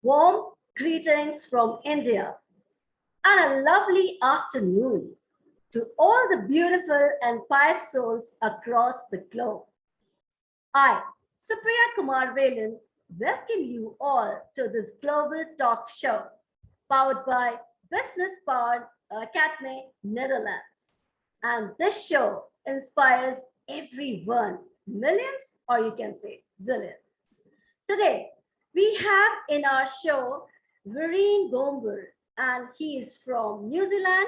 Warm greetings from India and a lovely afternoon to all the beautiful and pious souls across the globe. I, Supriya Kumar Velan, welcome you all to this global talk show powered by Business Powered Academy Netherlands. And this show inspires everyone, millions, or you can say zillions. Today, we have in our show Virin Gomber, and he is from New Zealand.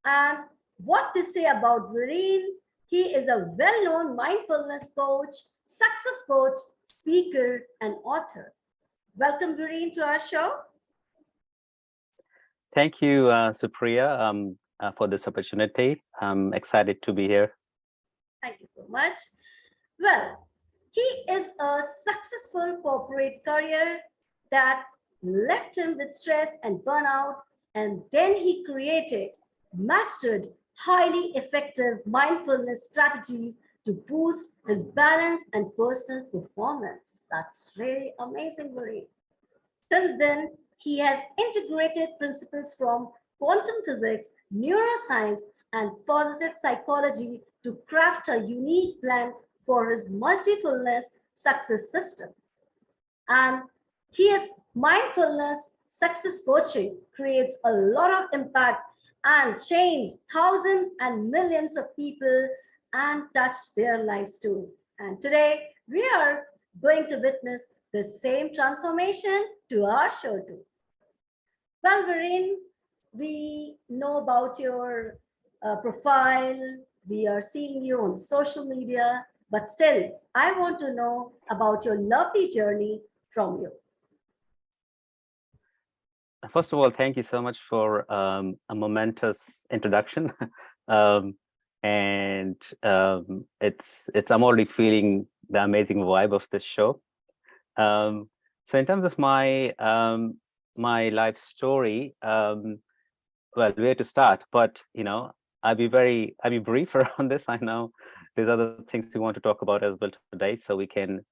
And what to say about Virin? He is a well known mindfulness coach, success coach, speaker, and author. Welcome, Virin, to our show. Thank you, Supriya, for this opportunity. I'm excited to be here. Thank you so much. Well, he is a successful corporate career that left him with stress and burnout, and then he created, mastered highly effective mindfulness strategies to boost his balance and personal performance. That's really amazing, Marie. Since then, he has integrated principles from quantum physics, neuroscience, and positive psychology to craft a unique plan for his multifulness success system. And his mindfulness success coaching creates a lot of impact and change thousands and millions of people and touch their lives too. And today we are going to witness the same transformation to our show too. Well, Viren, we know about your profile. We are seeing you on social media, but still, I want to know about your lovely journey from you. First of all, thank you so much for a momentous introduction. um, and I'm already feeling the amazing vibe of this show. So in terms of my my life story, well, where to start? But I'll be brief around this. I know there's other things we want to talk about as well today, so we can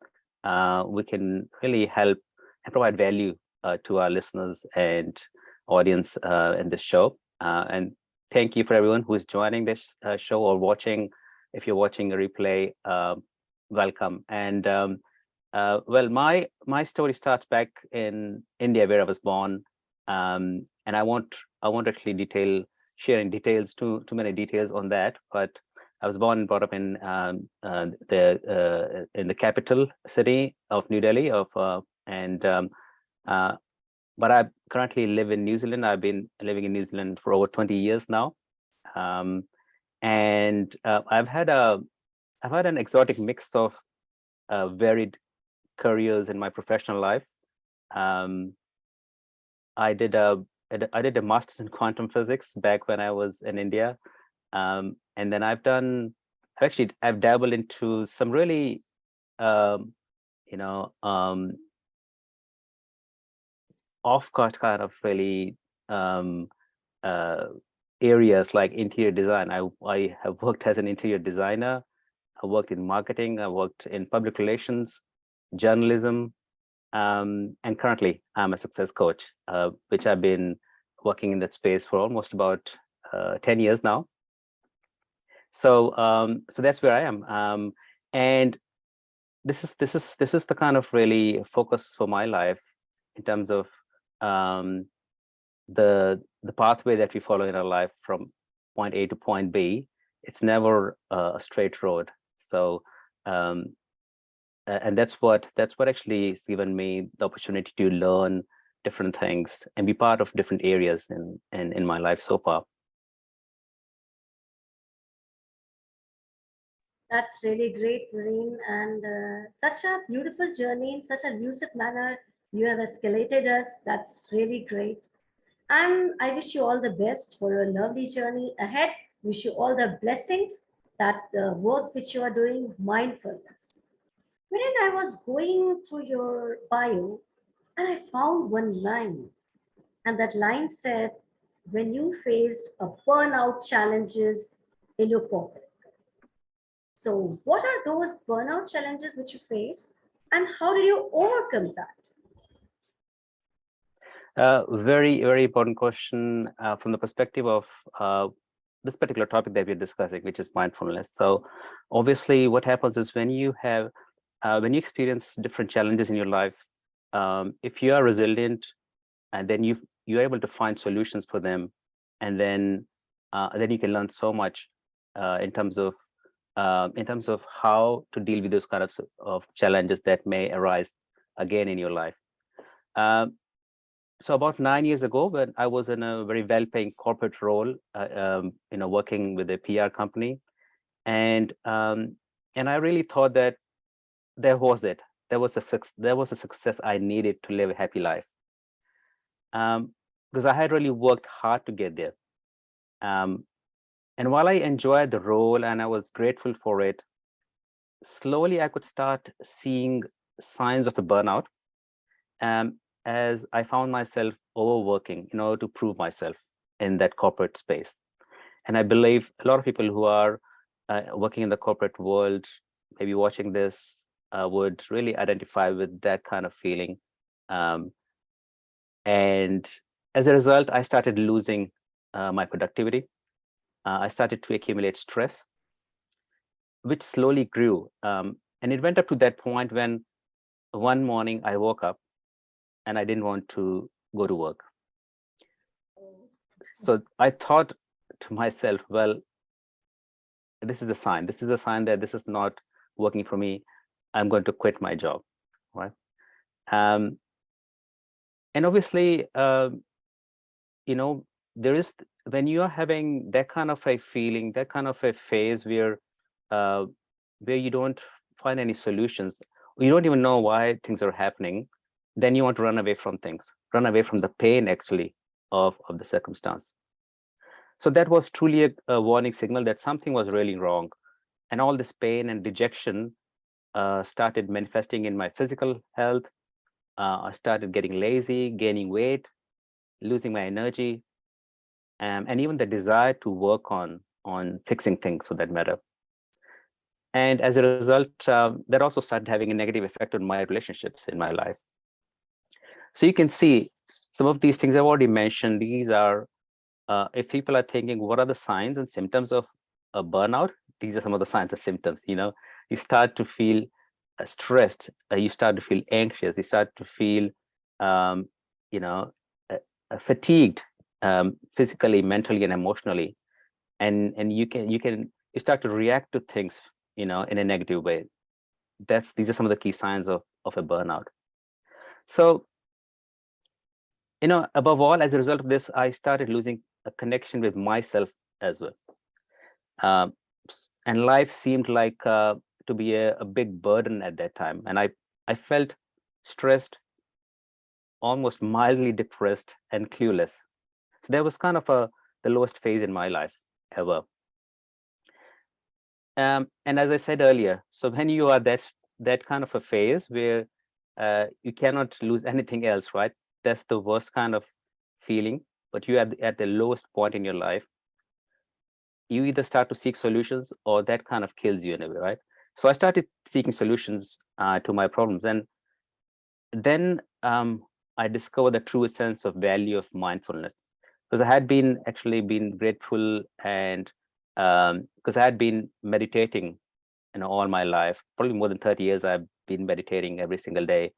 really help and provide value to our listeners and audience in this show. And thank you for everyone who is joining this show or watching. If you're watching a replay, welcome. And well, my story starts back in India, where I was born, and I won't actually sharing details too many details on that. But I was born and brought up in the capital city of New Delhi, but I currently live in New Zealand. I've been living in New Zealand for over 20 years now, and I've had an exotic mix of varied careers in my professional life. Um, I did a master's in quantum physics back when I was in India, and then I've dabbled into some really you know off-cut kind of really areas like interior design. I have worked as an interior designer. I worked in marketing. I worked in public relations, journalism, and currently I'm a success coach, which I've been working in that space for almost about 10 years now. So that's where I am, and this is the kind of really focus for my life in terms of the pathway that we follow in our life from point A to point B. It's never a straight road. So and that's what actually has given me the opportunity to learn different things and be part of different areas in my life so far. That's really great, Marine, and such a beautiful journey in such a lucid manner. You have escalated us. That's really great. And I wish you all the best for your lovely journey ahead. Wish you all the blessings that the work which you are doing, mindfulness. When I was going through your bio, and I found one line, and that line said, when you faced a burnout challenges in your corporate. So, what are those burnout challenges which you faced, and how did you overcome that? Very, very important question from the perspective of this particular topic that we're discussing, which is mindfulness. So obviously what happens is when you experience different challenges in your life, if you are resilient and then you're able to find solutions for them, and then you can learn so much in terms of how to deal with those kind of challenges that may arise again in your life. So about 9 years ago, when I was in a very well-paying corporate role, working with a PR company, and I really thought that there was a success I needed to live a happy life, because I had really worked hard to get there. And while I enjoyed the role and I was grateful for it, slowly I could start seeing signs of a burnout. As I found myself overworking in order to prove myself in that corporate space. And I believe a lot of people who are working in the corporate world, maybe watching this, would really identify with that kind of feeling. And as a result, I started losing my productivity. I started to accumulate stress, which slowly grew. And it went up to that point when one morning I woke up and I didn't want to go to work. So I thought to myself, well, this is a sign. This is a sign that this is not working for me. I'm going to quit my job, right? And obviously, there is, when you are having that kind of a feeling, that kind of a phase where you don't find any solutions, you don't even know why things are happening, then you want to run away from things, run away from the pain actually of the circumstance. So that was truly a warning signal that something was really wrong. And all this pain and dejection started manifesting in my physical health. I started getting lazy, gaining weight, losing my energy, and even the desire to work on fixing things for that matter. And as a result, that also started having a negative effect on my relationships in my life. So you can see some of these things I've already mentioned. These are, if people are thinking, what are the signs and symptoms of a burnout? These are some of the signs and symptoms. You start to feel stressed, you start to feel anxious, you start to feel, fatigued, physically, mentally, and emotionally, and you start to react to things, in a negative way. These are some of the key signs of a burnout. So, above all, as a result of this, I started losing a connection with myself as well. And life seemed like to be a big burden at that time. And I felt stressed, almost mildly depressed, and clueless. So that was kind of the lowest phase in my life ever. And as I said earlier, so when you are that kind of a phase where you cannot lose anything else, right? That's the worst kind of feeling, but you are at the lowest point in your life. You either start to seek solutions or that kind of kills you in a way, right? So I started seeking solutions to my problems. And then I discovered the true sense of value of mindfulness, because I had been grateful, and because I had been meditating all my life, probably more than 30 years. I've been meditating every single day.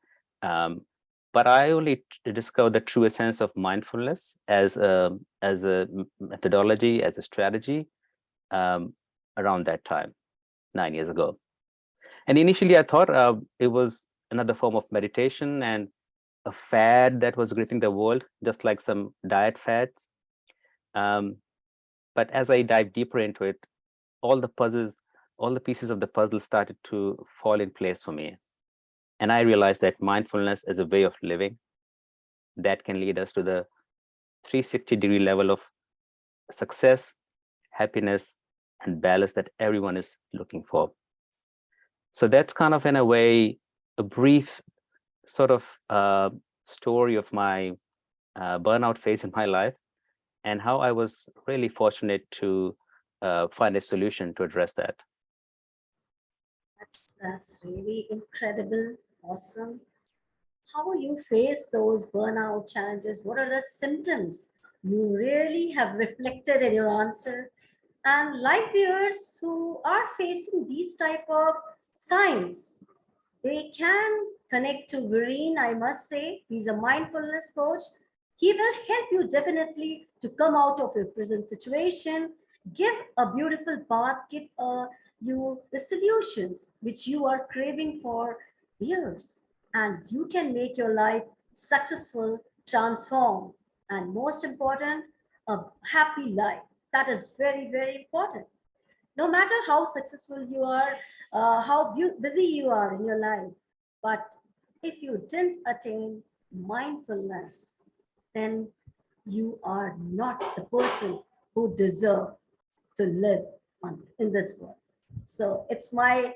But I only discovered the true essence of mindfulness as a methodology, as a strategy, around that time, 9 years ago. And initially I thought it was another form of meditation and a fad that was gripping the world, just like some diet fads. But as I dived deeper into it, all the pieces of the puzzle started to fall in place for me. And I realized that mindfulness is a way of living that can lead us to the 360-degree level of success, happiness, and balance that everyone is looking for. So that's kind of, in a way, a brief sort of story of my burnout phase in my life, and how I was really fortunate to find a solution to address that. That's really incredible, awesome. how you face those burnout challenges. What are the symptoms you really have reflected in your answer? And life viewers who are facing these type of signs, they can connect to Virin, I must say. He's a mindfulness coach. He will help you definitely to come out of your present situation, give a beautiful path, give you the solutions which you are craving for years. And you can make your life successful, transform, and most important, a happy life. That is very, very important. No matter how successful you are, how busy you are in your life, but if you didn't attain mindfulness, then you are not the person who deserve to live in this world. So it's my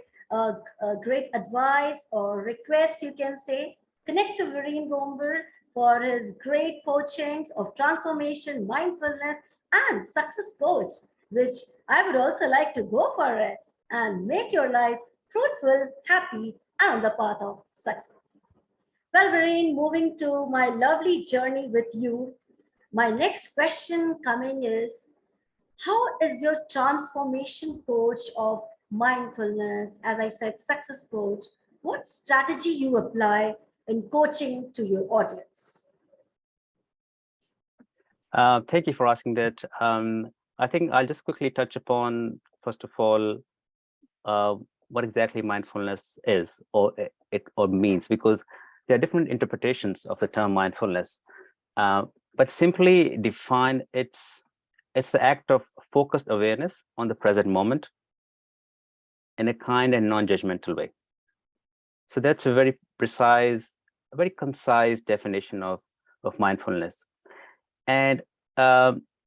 great advice or request, you can say, connect to Virin Gomber for his great coachings of transformation, mindfulness, and success coach, which I would also like to go for it and make your life fruitful, happy, and on the path of success. Well, Virin, moving to my lovely journey with you, my next question coming is, how is your transformation coach of mindfulness, as I said, success coach, what strategy you apply in coaching to your audience? Thank you for asking that. I think I'll just quickly touch upon, first of all, uh, what exactly mindfulness is or it or means, because there are different interpretations of the term mindfulness. But simply defined, it's the act of focused awareness on the present moment in a kind and non-judgmental way. So that's a very precise, a very concise definition of mindfulness. And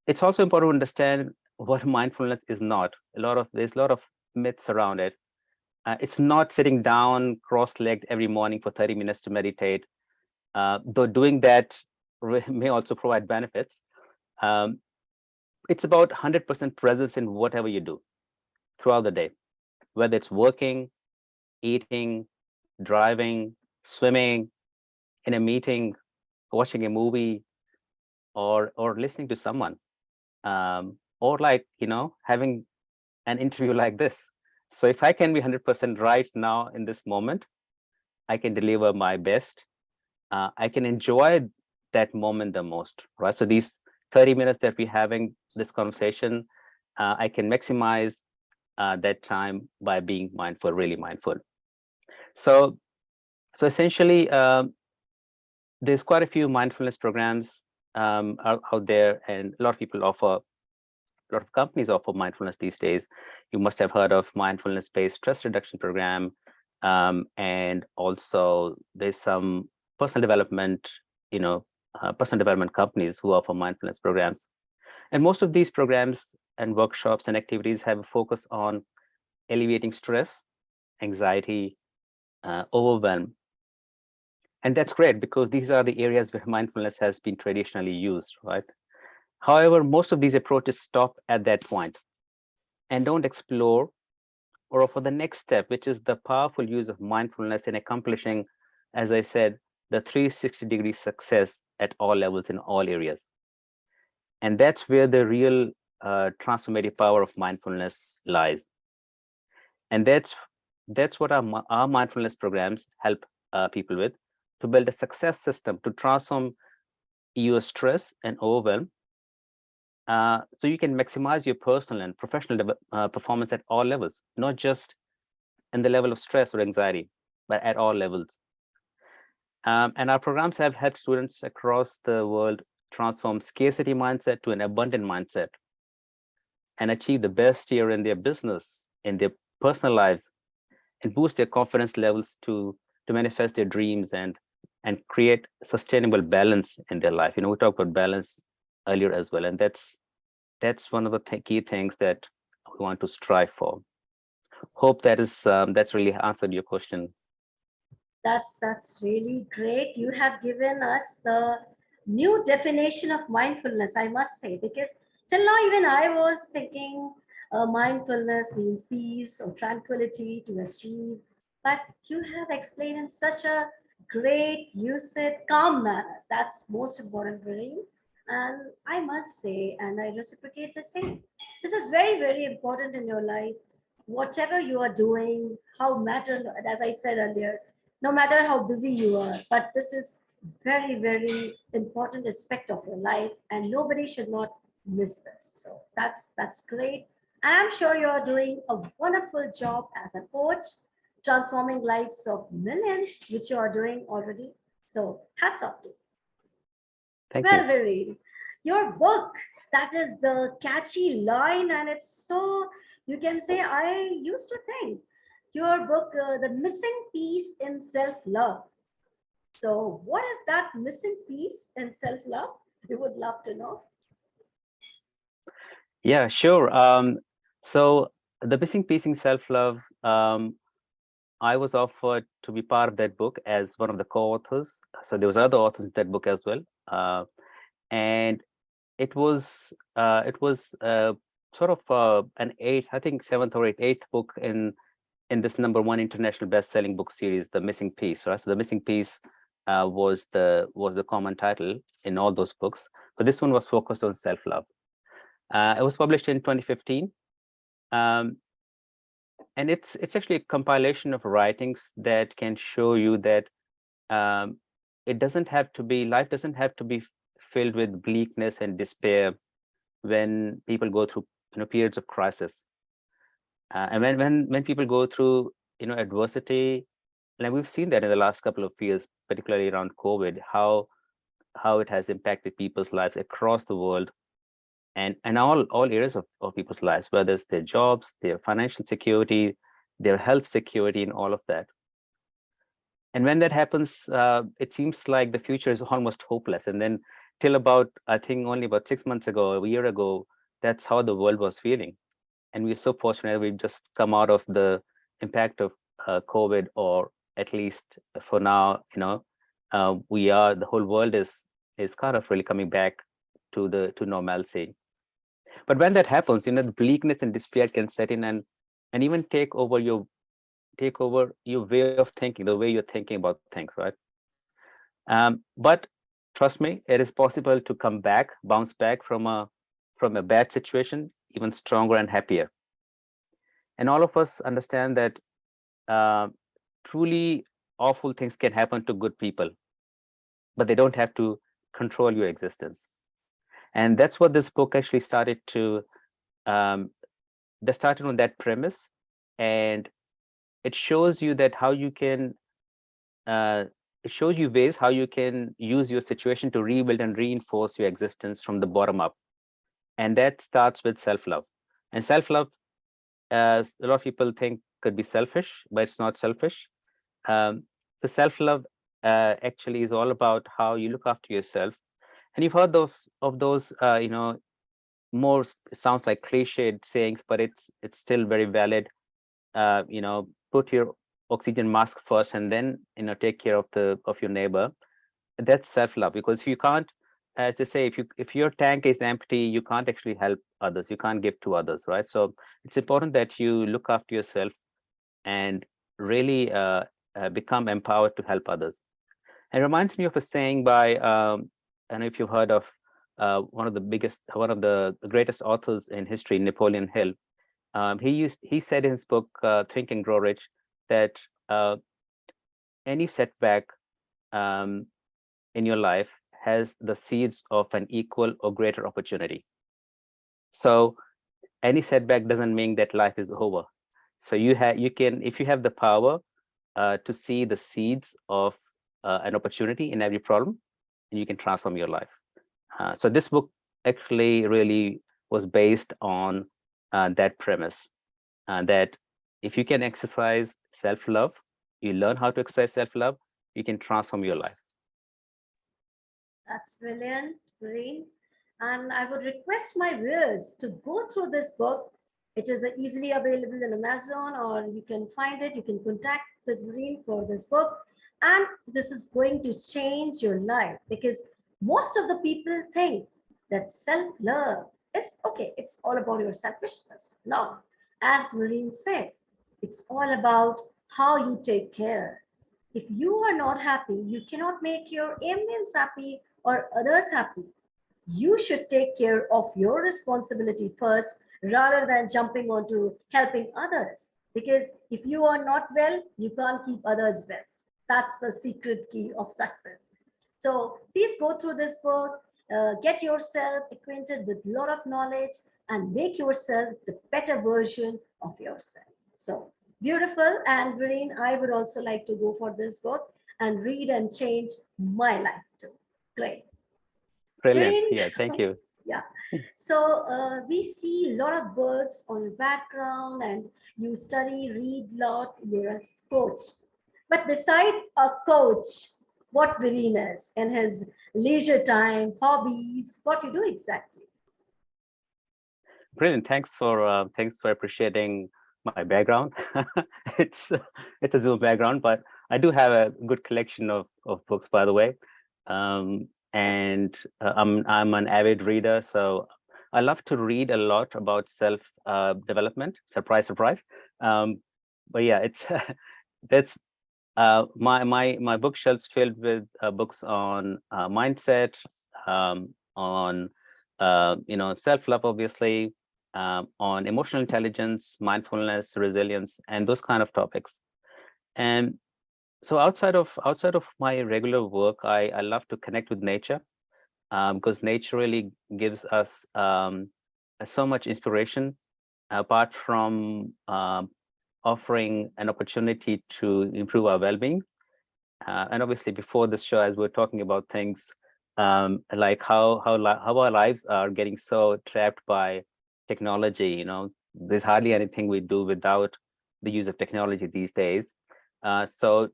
it's also important to understand what mindfulness is not. There's a lot of myths around it. It's not sitting down cross-legged every morning for 30 minutes to meditate, though doing that may also provide benefits. It's about 100% presence in whatever you do throughout the day, whether it's working, eating, driving, swimming, in a meeting, watching a movie, or listening to someone, or like, having an interview like this. So if I can be 100% right now in this moment, I can deliver my best. I can enjoy that moment the most, right? So these 30 minutes that we're having this conversation, I can maximize that time by being mindful, really mindful. So essentially, there's quite a few mindfulness programs out there, and a lot of people offer, a lot of companies offer mindfulness these days. You must have heard of mindfulness-based stress reduction program, and also there's some personal development, personal development companies who offer mindfulness programs. And most of these programs and workshops and activities have a focus on alleviating stress, anxiety, overwhelm. And that's great because these are the areas where mindfulness has been traditionally used, right? However, most of these approaches stop at that point and don't explore or offer the next step, which is the powerful use of mindfulness in accomplishing, as I said, the 360-degree success at all levels in all areas. And that's where the real transformative power of mindfulness lies. And that's what our mindfulness programs help people with, to build a success system to transform your stress and overwhelm, so you can maximize your personal and professional performance at all levels, not just in the level of stress or anxiety, but at all levels. And our programs have helped students across the world transform scarcity mindset to an abundant mindset and achieve the best year in their business, in their personal lives, and boost their confidence levels to manifest their dreams and create sustainable balance in their life. We talked about balance earlier as well, and that's one of the key things that we want to strive for. Hope that's really answered your question. That's really great. You have given us the new definition of mindfulness, I must say, because till now even I was thinking mindfulness means peace or tranquility to achieve, but you have explained in such a Great, you said calm manner. That's most important, Virin. And I must say, and I reciprocate the same. This is very, very important in your life. Whatever you are doing, how matter, as I said earlier, no matter how busy you are, but this is very, very important aspect of your life, and nobody should not miss this. So that's great. And I'm sure you are doing a wonderful job as a coach, transforming lives of millions, which you are doing already. So hats off to you. Thank Well, you. Virin, your book, that is the catchy line, and it's so, you can say, I used to think your book, The Missing Piece in Self Love. So, what is that missing piece in self love? We would love to know. Yeah, sure. So the missing piece in self-love, I was offered to be part of that book as one of the co-authors. So there was other authors in that book as well. And it was sort of an eighth, I think seventh or eighth book in this #1 international best-selling book series, The Missing Piece. Right, so The Missing Piece was the common title in all those books, but this one was focused on self-love. It was published in 2015, um, and it's actually a compilation of writings that can show you that um, it doesn't have to be life doesn't have to be filled with bleakness and despair when people go through periods of crisis, and when people go through adversity. Like we've seen that in the last couple of years, particularly around COVID, how it has impacted people's lives across the world, and all areas of people's lives, whether it's their jobs, their financial security, their health security, and all of that. And when that happens, it seems like the future is almost hopeless. And then till about, I think only about 6 months ago, a year ago, that's how the world was feeling. And we're so fortunate we've just come out of the impact of COVID, or at least for now, the whole world is kind of really coming back to normalcy. But when that happens, the bleakness and despair can set in and even take over your way of thinking, the way you're thinking about things, right? But trust me, it is possible to come back, bounce back from a bad situation, even stronger and happier. And all of us understand that uh, truly awful things can happen to good people, but they don't have to control your existence. And that's what this book actually started to. They started on that premise, and it shows you that how you can. It shows you ways how you can use your situation to rebuild and reinforce your existence from the bottom up, and that starts with self-love. And self-love, as a lot of people think, could be selfish, but it's not selfish. So self-love actually is all about how you look after yourself. And you've heard of those, more sounds like cliched sayings, but it's still very valid. Put your oxygen mask first, and then take care of your neighbor. That's self-love, because if you can't, as they say, if your tank is empty, you can't actually help others, you can't give to others, right? So it's important that you look after yourself and really become empowered to help others. It reminds me of a saying by I don't know if you've heard of one of the greatest authors in history, Napoleon Hill. He said in his book Think and Grow Rich that any setback um, in your life has the seeds of an equal or greater opportunity. So any setback doesn't mean that life is over. So you can, if you have the power to see the seeds of an opportunity in every problem, you can transform your life. So this book actually really was based on that premise, that if you can exercise self-love, you learn how to exercise self-love, you can transform your life. That's brilliant, Green. And I would request my viewers to go through this book. It is easily available in Amazon, or you can find it. You can contact with Green for this book. And this is going to change your life, because most of the people think that self love is okay, it's all about your selfishness. No, as Marine said, it's all about how you take care. If you are not happy, you cannot make your ambient happy or others happy. You should take care of your responsibility first rather than jumping onto helping others. Because if you are not well, you can't keep others well. That's the secret key of success. So please go through this book, get yourself acquainted with a lot of knowledge, and make yourself the better version of yourself. So beautiful. And Virin, I would also like to go for this book and read and change my life too. Great. Brilliant. Virin, Yeah, thank you. yeah. So we see a lot of books on your background, and you study, read a lot. You're a coach. But beside a coach, what Virin is in his leisure time, hobbies, what you do exactly? Brilliant. Thanks for appreciating my background. it's it's a Zoom background, but I do have a good collection of books, by the way. And I'm an avid reader, so I love to read a lot about self development. Surprise, surprise. But yeah, it's that's my bookshelves filled with books on mindset, on self love, obviously, on emotional intelligence, mindfulness, resilience, and those kind of topics. And so outside of my regular work, I love to connect with nature, because nature really gives us so much inspiration, apart from offering an opportunity to improve our well-being. And obviously, before this show, as we're talking about things like how our lives are getting so trapped by technology. There's hardly anything we do without the use of technology these days. So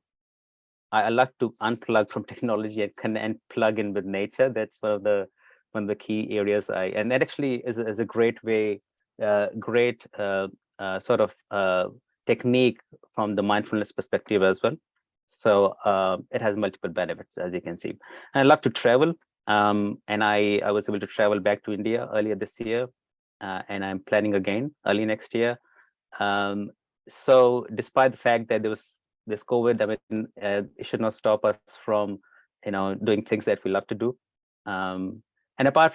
I love to unplug from technology and plug in with nature. That's one of the key areas. And that actually is a great way, great sort of technique from the mindfulness perspective as well. So it has multiple benefits, as you can see. And I love to travel, and I was able to travel back to India earlier this year, and I'm planning again early next year. So despite the fact that there was this COVID, I mean, it should not stop us from, doing things that we love to do. And apart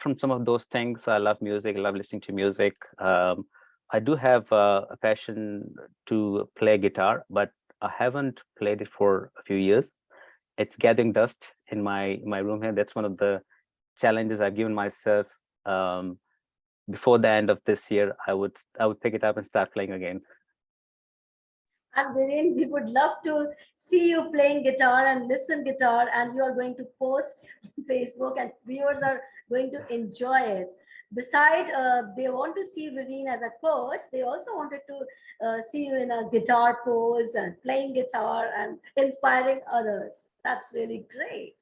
from some of those things, I love music. I love listening to music. I do have a passion to play guitar, but I haven't played it for a few years. It's gathering dust in my room here. That's one of the challenges I've given myself. Before the end of this year, I would pick it up and start playing again. And Viren, we would love to see you playing guitar and listen guitar, and you are going to post on Facebook, and viewers are going to enjoy it. Beside, they want to see Viren as a coach. They also wanted to see you in a guitar pose and playing guitar and inspiring others. That's really great.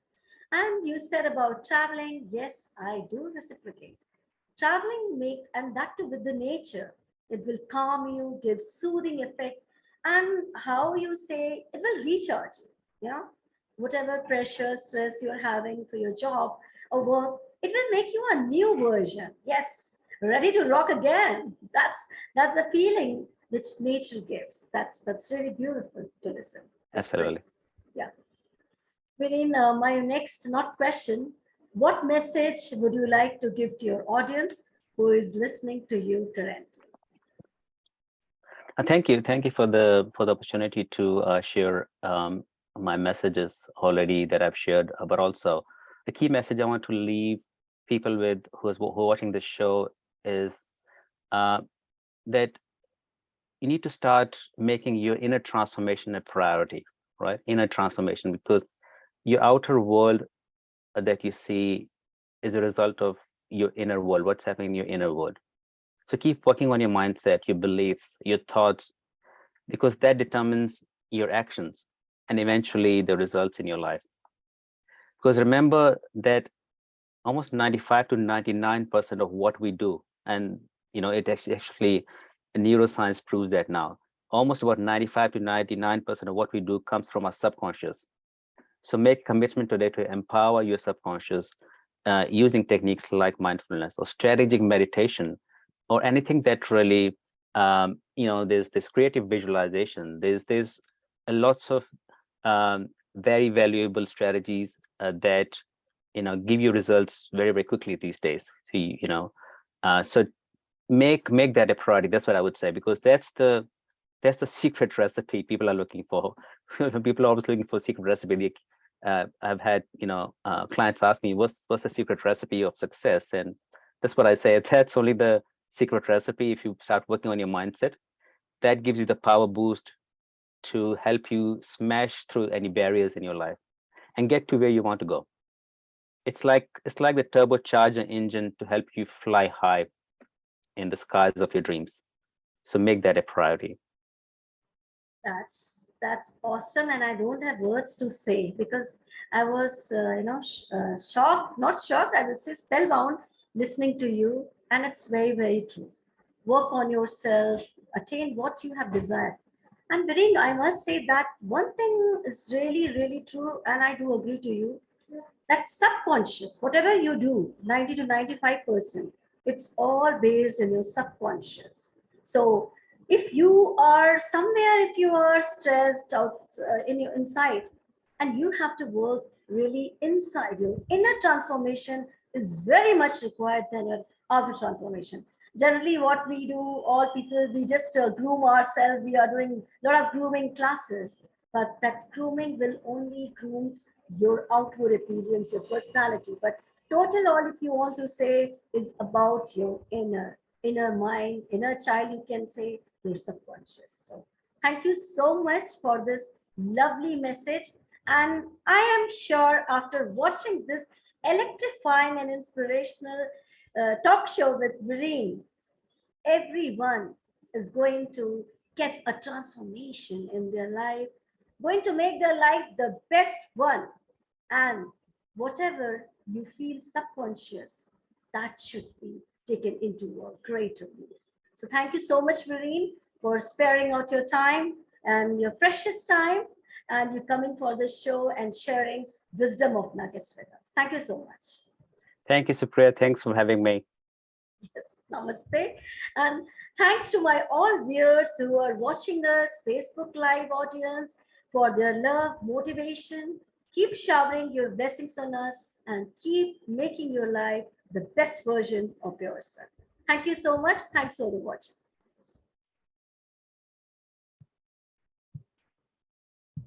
And you said about traveling. Yes, I do reciprocate. Traveling make, and that too with the nature. It will calm you, give soothing effect, and how you say it will recharge you. You know, whatever pressure, stress you're having for your job or work, it will make you a new version. Yes, ready to rock again. That's the feeling which nature gives. That's really beautiful to listen. That's great. Absolutely. Yeah. Within my next not question, what message would you like to give to your audience who is listening to you currently? Thank you for the opportunity to share my messages already that I've shared, but also the key message I want to leave people with who are watching this show is uh, that you need to start making your inner transformation a priority, right? Inner transformation, because your outer world that you see is a result of your inner world, what's happening in your inner world. So keep working on your mindset, your beliefs, your thoughts, because that determines your actions and eventually the results in your life. Because remember that almost 95 to 99% of what we do, and it actually neuroscience proves that now, almost about 95 to 99% of what we do comes from our subconscious. So make commitment today to empower your subconscious using techniques like mindfulness or strategic meditation or anything that really, there's this creative visualization. There's lots of very valuable strategies that give you results very, very quickly these days. So so make that a priority. That's what I would say, because that's the secret recipe people are looking for. People are always looking for secret recipe. I've had clients ask me, what's the secret recipe of success? And that's what I say. That's only the secret recipe. If you start working on your mindset, that gives you the power boost to help you smash through any barriers in your life and get to where you want to go. It's like the turbocharger engine to help you fly high in the skies of your dreams. So make that a priority. That's awesome, and I don't have words to say, because I was shocked, not shocked, I would say spellbound, listening to you. And it's very, very true. Work on yourself, attain what you have desired. And Virin, I must say that one thing is really, really true, and I do agree to you, that subconscious, whatever you do, 90 to 95%, it's all based in your subconscious. So if you are somewhere, if you are stressed out in your inside, and you have to work really inside, your inner transformation is very much required than your outer transformation. Generally what we do, all people, we just groom ourselves. We are doing a lot of grooming classes, but that grooming will only groom your outward appearance, your personality. But total, all if you want to say, is about your inner mind, inner child, you can say, your subconscious. So thank you so much for this lovely message. And I am sure after watching this electrifying and inspirational talk show with Virin, everyone is going to get a transformation in their life, going to make their life the best one. And whatever you feel subconscious, that should be taken into a greater view. So thank you so much, Virin, for sparing out your time and your precious time, and you coming for this show and sharing wisdom of nuggets with us. Thank you so much. Thank you, Supriya. Thanks for having me. Yes, namaste. And thanks to my all viewers who are watching us, Facebook Live audience, for their love, motivation. Keep showering your blessings on us and keep making your life the best version of yourself. Thank you so much. Thanks for the watching.